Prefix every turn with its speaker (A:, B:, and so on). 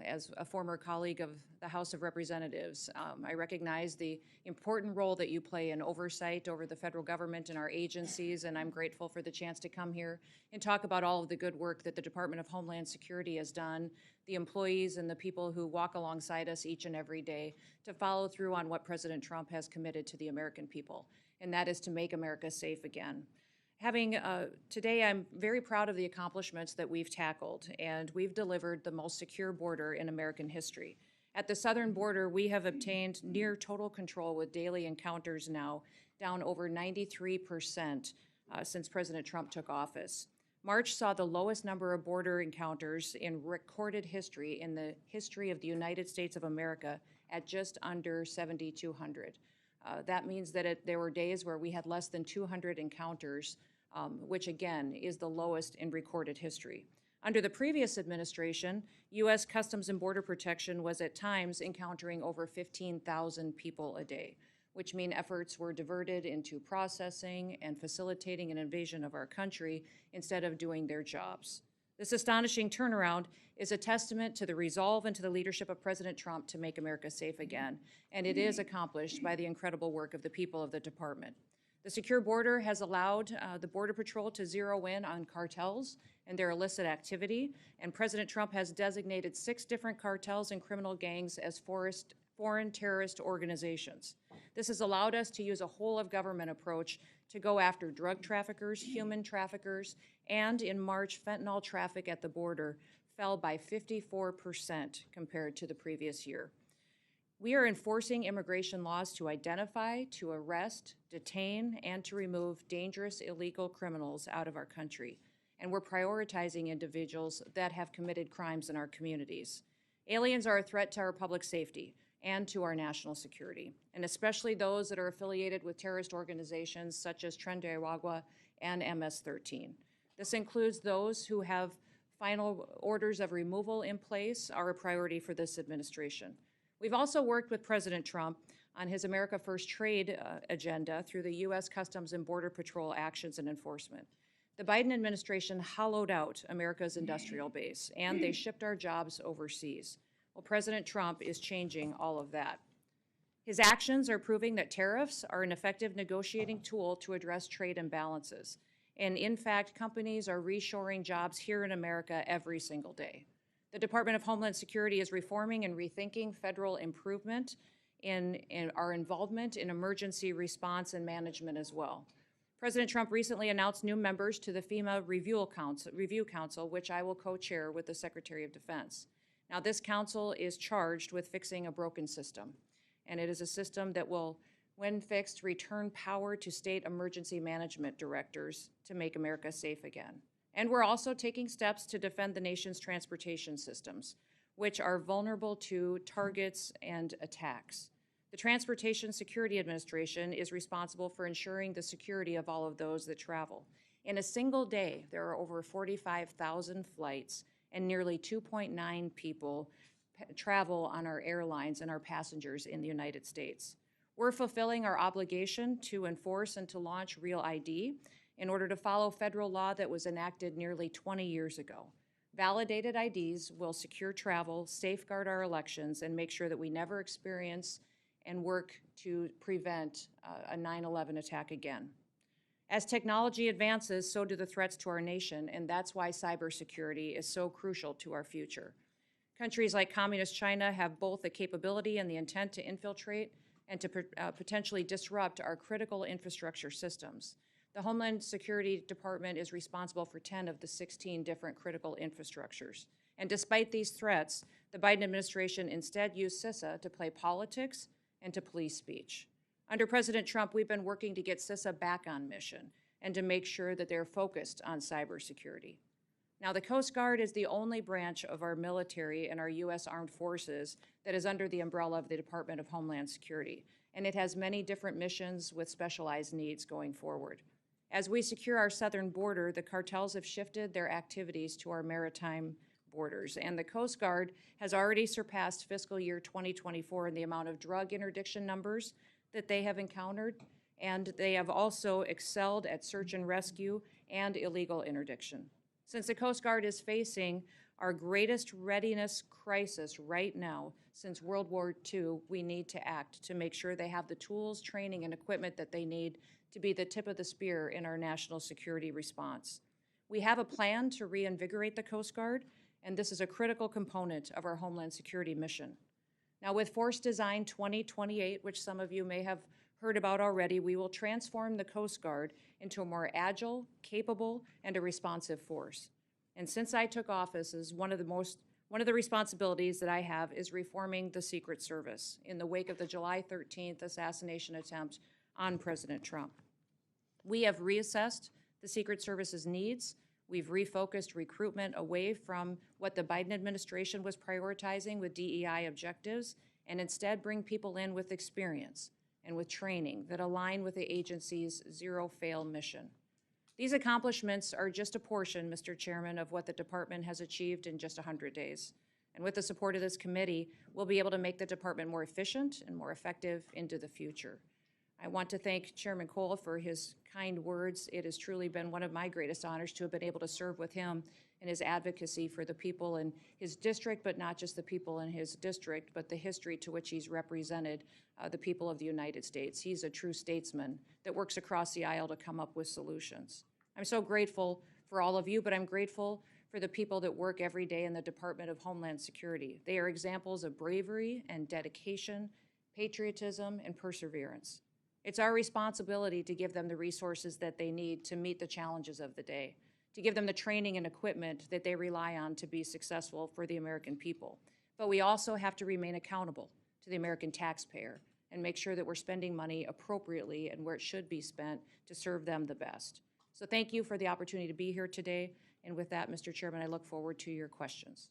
A: as a former colleague of the House of Representatives. I recognize the important role that you play in oversight over the federal government and our agencies, and I'm grateful for the chance to come here and talk about all of the good work that the Department of Homeland Security has done, the employees and the people who walk alongside us each and every day to follow through on what President Trump has committed to the American people, and that is to make America safe again. Today, I'm very proud of the accomplishments that we've tackled, and we've delivered the most secure border in American history. At the southern border, we have obtained near total control with daily encounters now, down over 93% since President Trump took office. March saw the lowest number of border encounters in recorded history in the history of the United States of America at just under 7,200. That means that there were days where we had less than 200 encounters, which again is the lowest in recorded history. Under the previous administration, U.S. Customs and Border Protection was at times encountering over 15,000 people a day, which mean efforts were diverted into processing and facilitating an invasion of our country instead of doing their jobs. This astonishing turnaround is a testament to the resolve and to the leadership of President Trump to make America safe again, and it is accomplished by the incredible work of the people of the department. The secure border has allowed the Border Patrol to zero in on cartels and their illicit activity, and President Trump has designated 6 different cartels and criminal gangs as foreign terrorist organizations. This has allowed us to use a whole-of-government approach to go after drug traffickers, human traffickers, and in March, fentanyl traffic at the border fell by 54% compared to the previous year. We are enforcing immigration laws to identify, to arrest, detain, and to remove dangerous illegal criminals out of our country. And we're prioritizing individuals that have committed crimes in our communities. Aliens are a threat to our public safety and to our national security, and especially those that are affiliated with terrorist organizations such as Tren de Aragua and MS-13. This includes those who have final orders of removal in place are a priority for this administration. We've also worked with President Trump on his America First trade agenda through the U.S. Customs and Border Patrol actions and enforcement. The Biden administration hollowed out America's industrial base, and they shipped our jobs overseas. Well, President Trump is changing all of that. His actions are proving that tariffs are an effective negotiating tool to address trade imbalances. And in fact, companies are reshoring jobs here in America every single day. The Department of Homeland Security is reforming and rethinking federal improvement in our involvement in emergency response and management as well. President Trump recently announced new members to the FEMA Review Council, which I will co-chair with the Secretary of Defense. Now, this council is charged with fixing a broken system, and it is a system that will, when fixed, return power to state emergency management directors to make America safe again. And we're also taking steps to defend the nation's transportation systems, which are vulnerable to targets and attacks. The Transportation Security Administration is responsible for ensuring the security of all of those that travel. In a single day, there are over 45,000 flights and nearly 2.9 people travel on our airlines and our passengers in the United States. We're fulfilling our obligation to enforce and to launch Real ID in order to follow federal law that was enacted nearly 20 years ago. Validated IDs will secure travel, safeguard our elections, and make sure that we never experience and work to prevent a 9/11 attack again. As technology advances, so do the threats to our nation, and that's why cybersecurity is so crucial to our future. Countries like Communist China have both the capability and the intent to infiltrate and to potentially disrupt our critical infrastructure systems. The Homeland Security Department is responsible for 10 of the 16 different critical infrastructures. And despite these threats, the Biden administration instead used CISA to play politics and to police speech. Under President Trump, we've been working to get CISA back on mission and to make sure that they're focused on cybersecurity. Now, the Coast Guard is the only branch of our military and our U.S. Armed Forces that is under the umbrella of the Department of Homeland Security, and it has many different missions with specialized needs going forward. As we secure our southern border, the cartels have shifted their activities to our maritime borders, and the Coast Guard has already surpassed fiscal year 2024 in the amount of drug interdiction numbers that they have encountered, and they have also excelled at search and rescue and illegal interdiction. Since the Coast Guard is facing our greatest readiness crisis right now since World War II, we need to act to make sure they have the tools, training, and equipment that they need to be the tip of the spear in our national security response. We have a plan to reinvigorate the Coast Guard, and this is a critical component of our Homeland Security mission. Now, with Force Design 2028, which some of you may have heard about already, we will transform the Coast Guard into a more agile, capable, and a responsive force. And since I took office, one of the responsibilities that I have is reforming the Secret Service in the wake of the July 13th assassination attempt on President Trump. We have reassessed the Secret Service's needs. We've refocused recruitment away from what the Biden administration was prioritizing with DEI objectives, and instead bring people in with experience and with training that align with the agency's zero-fail mission. These accomplishments are just a portion, Mr. Chairman, of what the department has achieved in just 100 days. And with the support of this committee, we'll be able to make the department more efficient and more effective into the future. I want to thank Chairman Cole for his kind words. It has truly been one of my greatest honors to have been able to serve with him in his advocacy for the people in his district, but not just the people in his district, but the history to which he's represented the people of the United States. He's a true statesman that works across the aisle to come up with solutions. I'm so grateful for all of you, but I'm grateful for the people that work every day in the Department of Homeland Security. They are examples of bravery and dedication, patriotism, and perseverance. It's our responsibility to give them the resources that they need to meet the challenges of the day, to give them the training and equipment that they rely on to be successful for the American people. But we also have to remain accountable to the American taxpayer and make sure that we're spending money appropriately and where it should be spent to serve them the best. So thank you for the opportunity to be here today. And with that, Mr. Chairman, I look forward to your questions.